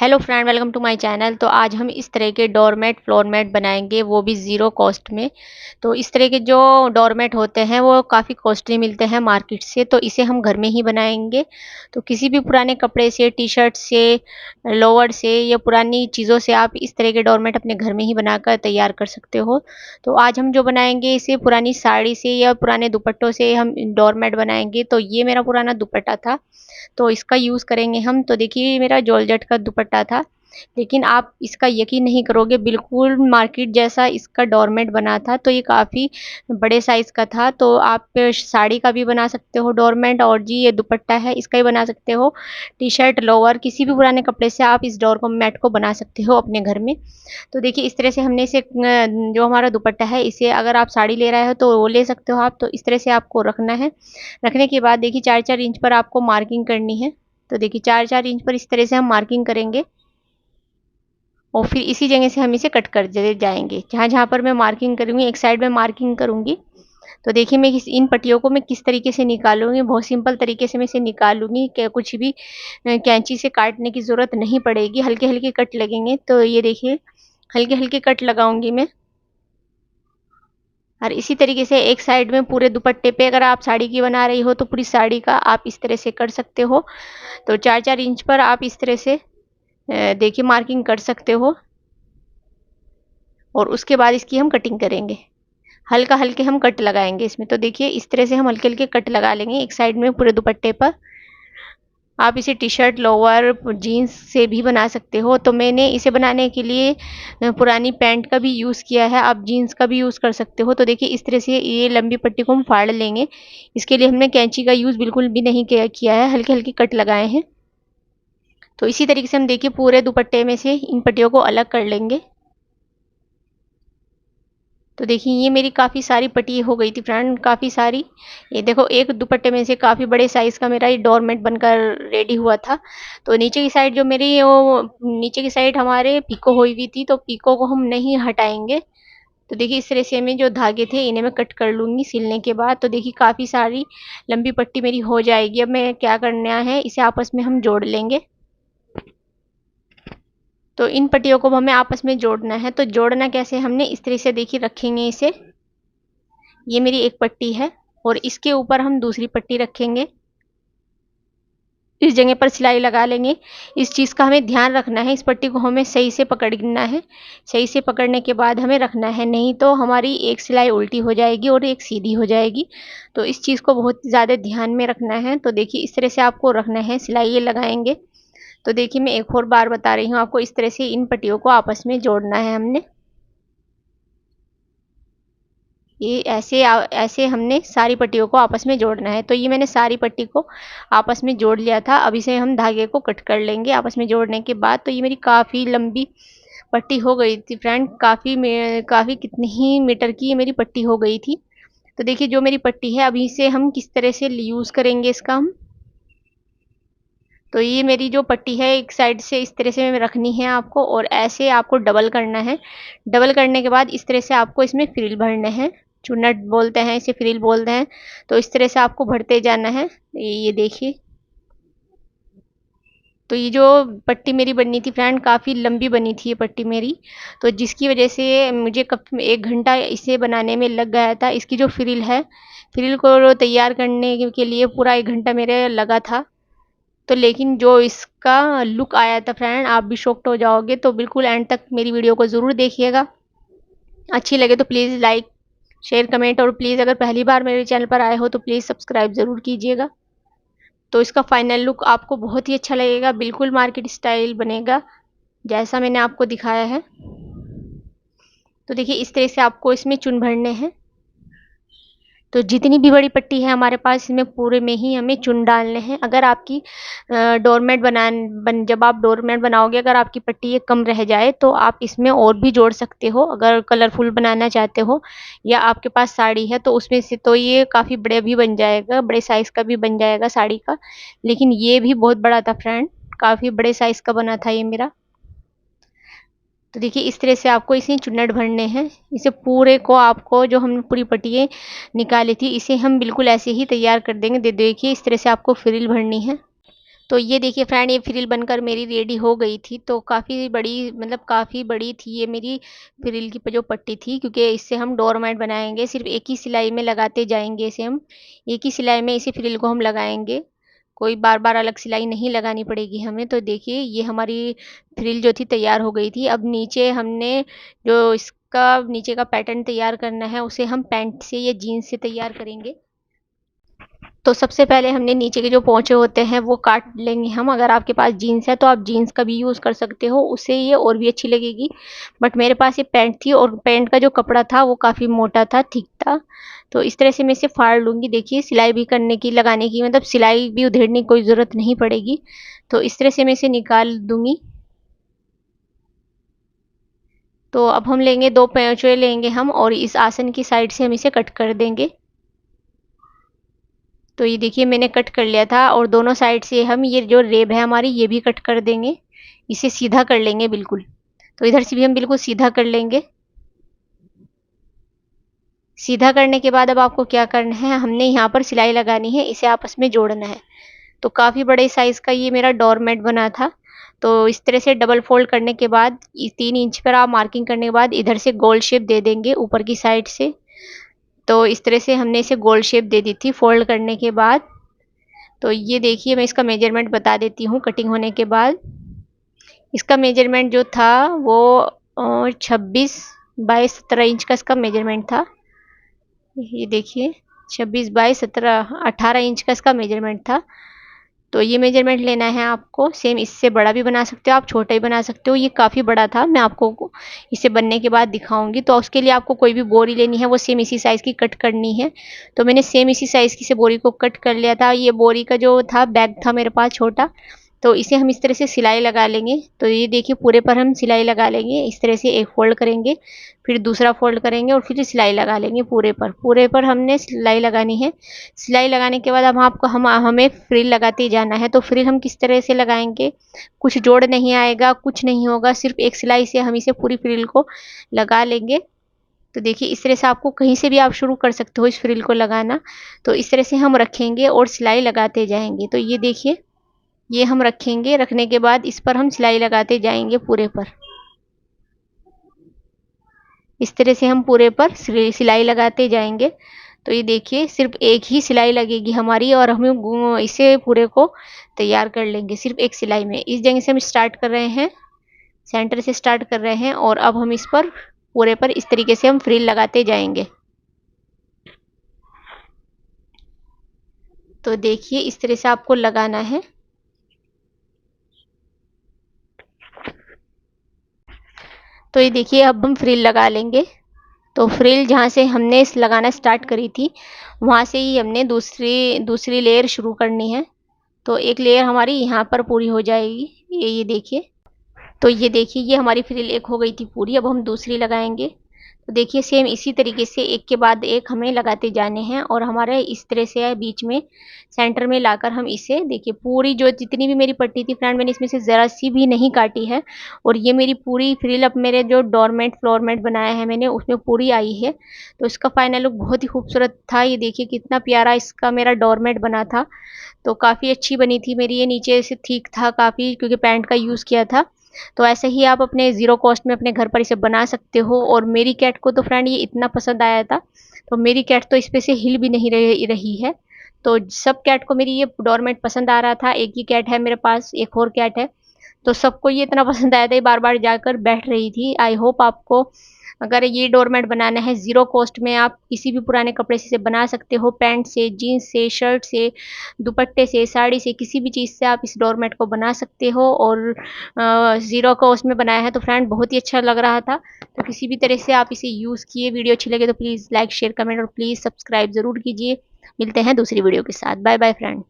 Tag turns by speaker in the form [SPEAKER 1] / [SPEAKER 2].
[SPEAKER 1] Hello friend, welcome to my channel. तो आज हम इस तरह के डोरमेट फ्लोर मैट बनाएंगे, वो भी ज़ीरो कॉस्ट में। तो इस तरह के जो डोरमेट होते हैं वो काफ़ी कॉस्टली मिलते हैं मार्केट से, तो इसे हम घर में ही बनाएंगे। तो किसी भी पुराने कपड़े से, टी शर्ट से, लोअर से या पुरानी चीज़ों से आप इस तरह के डोरमेट अपने घर में ही बनाकर तैयार कर सकते हो। तो आज हम जो बनाएंगे इसे पुरानी साड़ी से या पुराने दुपट्टों से हम डोरमेट बनाएंगे। तो ये मेरा पुराना दुपट्टा था, तो इसका यूज़ करेंगे हम। तो देखिए, मेरा जॉर्जेट का दुपट्टा था, लेकिन आप इसका यकीन नहीं करोगे, बिल्कुल मार्केट जैसा इसका डोरमेट बना था। तो ये काफ़ी बड़े साइज़ का था। तो आप साड़ी का भी बना सकते हो डोरमेट, और जी ये दुपट्टा है इसका ही बना सकते हो। टी शर्ट, लोअर, किसी भी पुराने कपड़े से आप इस डोरमेट को बना सकते हो अपने घर में। तो देखिए, इस तरह से हमने इसे जो हमारा दुपट्टा है, इसे अगर आप साड़ी ले रहे हो तो वो ले सकते हो आप। तो इस तरह से आपको रखना है। रखने के बाद देखिए 4-4 इंच पर आपको मार्किंग करनी है। तो देखिए 4-4 इंच पर इस तरह से हम मार्किंग करेंगे, और फिर इसी जगह से हम इसे कट कर जाएंगे। जहाँ जहाँ पर मैं मार्किंग करूँगी, एक साइड में मार्किंग करूँगी। तो देखिए, मैं इन पट्टियों को मैं किस तरीके से निकालूंगी, बहुत सिंपल तरीके से मैं इसे निकालूंगी कि कुछ भी कैंची से काटने की ज़रूरत नहीं पड़ेगी, हल्के हल्के कट लगेंगे। तो ये देखिए, हल्के हल्के कट लगाऊंगी मैं। और इसी तरीके से एक साइड में पूरे दुपट्टे पे, अगर आप साड़ी की बना रही हो तो पूरी साड़ी का आप इस तरह से कर सकते हो। तो 4-4 इंच पर आप इस तरह से देखिए मार्किंग कर सकते हो, और उसके बाद इसकी हम कटिंग करेंगे। हल्का हल्के हम कट लगाएंगे इसमें। तो देखिए, इस तरह से हम हल्के हल्के कट लगा लेंगे एक साइड में पूरे दुपट्टे पर। आप इसे टी शर्ट, लोअर, जीन्स से भी बना सकते हो। तो मैंने इसे बनाने के लिए पुरानी पैंट का भी यूज़ किया है, आप जीन्स का भी यूज़ कर सकते हो। तो देखिए, इस तरह से ये लंबी पट्टी को हम फाड़ लेंगे। इसके लिए हमने कैंची का यूज़ बिल्कुल भी नहीं किया है, हल्के हल्के कट लगाए हैं। तो इसी तरीके से हम देखिए पूरे दुपट्टे में से इन पट्टियों को अलग कर लेंगे। तो देखिए, ये मेरी काफ़ी सारी पट्टी हो गई थी फ्रेंड, काफ़ी सारी। ये देखो, एक दुपट्टे में से काफ़ी बड़े साइज़ का मेरा ये डोरमेट बनकर रेडी हुआ था। तो नीचे की साइड जो मेरी वो नीचे की साइड हमारे पीको हुई हुई थी, तो पीको को हम नहीं हटाएंगे। तो देखिए, इस तरह से मैं जो धागे थे इन्हें मैं कट कर लूँगी सिलने के बाद। तो देखिए, काफ़ी सारी लंबी पट्टी मेरी हो जाएगी। अब मैं क्या करना है, इसे आपस में हम जोड़ लेंगे। तो इन पट्टियों को हमें आपस में जोड़ना है। तो जोड़ना कैसे, हमने इस तरह से देखिए रखेंगे इसे। ये मेरी एक पट्टी है, और इसके ऊपर हम दूसरी पट्टी रखेंगे। इस जगह पर सिलाई लगा लेंगे। इस चीज़ का हमें ध्यान रखना है, इस पट्टी को हमें सही से पकड़ना है। सही से पकड़ने के बाद हमें रखना है, नहीं तो हमारी एक सिलाई उल्टी हो जाएगी और एक सीधी हो जाएगी। तो इस चीज़ को बहुत ज़्यादा ध्यान में रखना है। तो देखिए, इस तरह से आपको रखना है, सिलाई ये लगाएंगे। तो देखिए, मैं एक और बार बता रही हूँ आपको, इस तरह से इन पट्टियों को आपस में जोड़ना है हमने। ये ऐसे ऐसे हमने सारी पट्टियों को आपस में जोड़ना है। तो ये मैंने सारी पट्टी को आपस में जोड़ लिया था। अब इसे हम धागे को कट कर लेंगे आपस में जोड़ने के बाद। तो ये मेरी काफ़ी लंबी पट्टी हो गई थी फ्रेंड, काफ़ी कितने ही मीटर की ये मेरी पट्टी हो गई थी। तो देखिए, जो मेरी पट्टी है, अभी इसे हम किस तरह से यूज़ करेंगे इसका हम। तो ये मेरी जो पट्टी है, एक साइड से इस तरह से रखनी है आपको, और ऐसे आपको डबल करना है। डबल करने के बाद इस तरह से आपको इसमें फ्रिल भरने हैं। चुन्नट बोलते हैं इसे, फ्रिल बोलते हैं। तो इस तरह से आपको भरते जाना है। ये देखिए, तो ये जो पट्टी मेरी बनी थी फ्रेंड, काफ़ी लंबी बनी थी ये पट्टी मेरी। तो जिसकी वजह से मुझे 1 घंटा इसे बनाने में लग गया था। इसकी जो फ्रिल है, फ्रिल को तैयार करने के लिए पूरा 1 घंटा मेरे लगा था। तो लेकिन जो इसका लुक आया था फ्रेंड, आप भी शॉक्ड हो जाओगे। तो बिल्कुल एंड तक मेरी वीडियो को ज़रूर देखिएगा। अच्छी लगे तो प्लीज़ लाइक, शेयर, कमेंट, और प्लीज़ अगर पहली बार मेरे चैनल पर आए हो तो प्लीज़ सब्सक्राइब ज़रूर कीजिएगा। तो इसका फाइनल लुक आपको बहुत ही अच्छा लगेगा, बिल्कुल मार्केट स्टाइल बनेगा जैसा मैंने आपको दिखाया है। तो देखिए, इस तरह से आपको इसमें चुन भरने हैं। तो जितनी भी बड़ी पट्टी है हमारे पास, इसमें पूरे में ही हमें चुन डालने हैं। अगर आपकी जब आप डोरमेट बनाओगे, अगर आपकी पट्टी ये कम रह जाए तो आप इसमें और भी जोड़ सकते हो, अगर कलरफुल बनाना चाहते हो, या आपके पास साड़ी है तो उसमें से तो ये काफ़ी बड़े भी बन जाएगा, बड़े साइज़ का भी बन जाएगा साड़ी का। लेकिन ये भी बहुत बड़ा था फ्रेंड, काफ़ी बड़े साइज़ का बना था ये मेरा। तो देखिए, इस तरह से आपको इसे चुन्नट भरने हैं। इसे पूरे को आपको, जो हमने पूरी पट्टियाँ निकाली थी, इसे हम बिल्कुल ऐसे ही तैयार कर देंगे। देखिए, इस तरह से आपको फ्रिल भरनी है। तो ये देखिए फ्रेंड, ये फ्रिल बनकर मेरी रेडी हो गई थी। तो काफ़ी बड़ी, मतलब काफ़ी बड़ी थी ये मेरी फ्रिल की जो पट्टी थी, क्योंकि इससे हम डोरमेट बनाएंगे। सिर्फ एक ही सिलाई में लगाते जाएंगे इसे हम, एक ही सिलाई में इसी फ्रिल को हम लगाएंगे। कोई बार बार अलग सिलाई नहीं लगानी पड़ेगी हमें। तो देखिए ये हमारी फ्रिल जो थी तैयार हो गई थी। अब नीचे हमने जो इसका नीचे का पैटर्न तैयार करना है, उसे हम पैंट से या जीन्स से तैयार करेंगे। तो सबसे पहले हमने नीचे के जो पोंचे होते हैं वो काट लेंगे हम। अगर आपके पास जीन्स है तो आप जीन्स का भी यूज़ कर सकते हो, उससे ये और भी अच्छी लगेगी। बट मेरे पास ये पैंट थी और पैंट का जो कपड़ा था वो काफ़ी मोटा था, थिक था। तो इस तरह से मैं इसे फाड़ लूँगी। देखिए सिलाई भी करने की, लगाने की, मतलब सिलाई भी उधेड़ने की कोई ज़रूरत नहीं पड़ेगी। तो इस तरह से मैं इसे निकाल दूँगी। तो अब हम लेंगे 2 पोंचे लेंगे हम, और इस आसन की साइड से हम इसे कट कर देंगे। तो ये देखिए मैंने कट कर लिया था, और दोनों साइड से हम ये जो रेब है हमारी ये भी कट कर देंगे। इसे सीधा कर लेंगे बिल्कुल। तो इधर से भी हम बिल्कुल सीधा कर लेंगे। सीधा करने के बाद अब आपको क्या करना है, हमने यहाँ पर सिलाई लगानी है, इसे आपस में जोड़ना है। तो काफ़ी बड़े साइज़ का ये मेरा डोरमेट बना था। तो इस तरह से डबल फोल्ड करने के बाद 3 इंच पर आप मार्किंग करने के बाद इधर से गोल शेप दे देंगे ऊपर की साइड से। तो इस तरह से हमने इसे गोल शेप दे दी थी फोल्ड करने के बाद। तो ये देखिए मैं इसका मेजरमेंट बता देती हूँ कटिंग होने के बाद। इसका मेजरमेंट जो था वो 26 बाई 17 इंच का इसका मेजरमेंट था। ये देखिए 26 बाई 17 18 इंच का इसका मेजरमेंट था। तो ये मेजरमेंट लेना है आपको। सेम इससे बड़ा भी बना सकते हो आप, छोटा ही बना सकते हो। ये काफ़ी बड़ा था, मैं आपको इसे बनने के बाद दिखाऊंगी। तो उसके लिए आपको कोई भी बोरी लेनी है, वो सेम इसी साइज़ की कट करनी है। तो मैंने सेम इसी साइज़ की से बोरी को कट कर लिया था। ये बोरी का जो था बैग था मेरे पास छोटा। तो इसे हम इस तरह से सिलाई लगा लेंगे। तो ये देखिए पूरे पर हम सिलाई लगा लेंगे। इस तरह से एक फ़ोल्ड करेंगे, फिर दूसरा फ़ोल्ड करेंगे और फिर सिलाई लगा लेंगे पूरे पर हमने सिलाई लगानी है। सिलाई लगाने के बाद अब आपको हमें फ्रिल लगाते जाना है। तो फ्रिल हम किस तरह से लगाएंगे, कुछ जोड़ नहीं आएगा, कुछ नहीं होगा, सिर्फ एक सिलाई से हम इसे पूरी फ्रिल को लगा लेंगे। तो देखिए इस तरह से आपको कहीं से भी आप शुरू कर सकते हो इस फ्रिल को लगाना। तो इस तरह से हम रखेंगे और सिलाई लगाते जाएंगे। तो ये देखिए ये हम रखेंगे, रखने के बाद इस पर हम सिलाई लगाते जाएंगे पूरे पर। इस तरह से हम पूरे पर सिलाई लगाते जाएंगे। तो ये देखिए सिर्फ एक ही सिलाई लगेगी हमारी, और हम इसे पूरे को तैयार कर लेंगे सिर्फ एक सिलाई में। इस जगह से हम स्टार्ट कर रहे हैं, सेंटर से स्टार्ट कर रहे हैं, और अब हम इस पर पूरे पर इस तरीके से हम फ्रिल लगाते जाएंगे। तो देखिए इस तरह से आपको लगाना है। तो ये देखिए अब हम फ्रिल लगा लेंगे। तो फ्रिल जहाँ से हमने इस लगाना स्टार्ट करी थी, वहाँ से ही हमने दूसरी दूसरी लेयर शुरू करनी है। तो एक लेयर हमारी यहाँ पर पूरी हो जाएगी। ये देखिए। तो ये देखिए ये हमारी फ्रिल एक हो गई थी पूरी। अब हम दूसरी लगाएंगे। तो देखिए सेम इसी तरीके से एक के बाद एक हमें लगाते जाने हैं, और हमारे इस तरह से बीच में सेंटर में लाकर हम इसे देखिए पूरी जो जितनी भी मेरी पट्टी थी फ्रेंड, मैंने इसमें से ज़रा सी भी नहीं काटी है। और ये मेरी पूरी फ्रिल अब मेरे जो डोरमेट फ्लोरमेट बनाया है मैंने, उसमें पूरी आई है। तो इसका फाइनल लुक बहुत ही खूबसूरत था। ये देखिए कितना प्यारा इसका मेरा डोरमेट बना था। तो काफ़ी अच्छी बनी थी मेरी। ये नीचे से ठीक था काफ़ी, क्योंकि पैंट का यूज़ किया था। तो ऐसे ही आप अपने ज़ीरो कॉस्ट में अपने घर पर इसे बना सकते हो। और मेरी कैट को तो फ्रेंड ये इतना पसंद आया था, तो मेरी कैट तो इस पे से हिल भी नहीं रही है। तो सब कैट को मेरी ये डोरमेट पसंद आ रहा था। एक ही कैट है मेरे पास, एक और कैट है। तो सबको ये इतना पसंद आया था, ये बार बार जाकर बैठ रही थी। आई होप आपको अगर ये डोरमेट बनाना है ज़ीरो कॉस्ट में, आप किसी भी पुराने कपड़े से इसे बना सकते हो। पैंट से, जीन्स से, शर्ट से, दुपट्टे से, साड़ी से, किसी भी चीज़ से आप इस डोरमेट को बना सकते हो। और ज़ीरो कॉस्ट में बनाया है तो फ्रेंड बहुत ही अच्छा लग रहा था। तो किसी भी तरह से आप इसे यूज़ किए। वीडियो अच्छी लगे तो प्लीज़ लाइक, शेयर, कमेंट और प्लीज़ सब्सक्राइब ज़रूर कीजिए। मिलते हैं दूसरी वीडियो के साथ। Bye bye friend.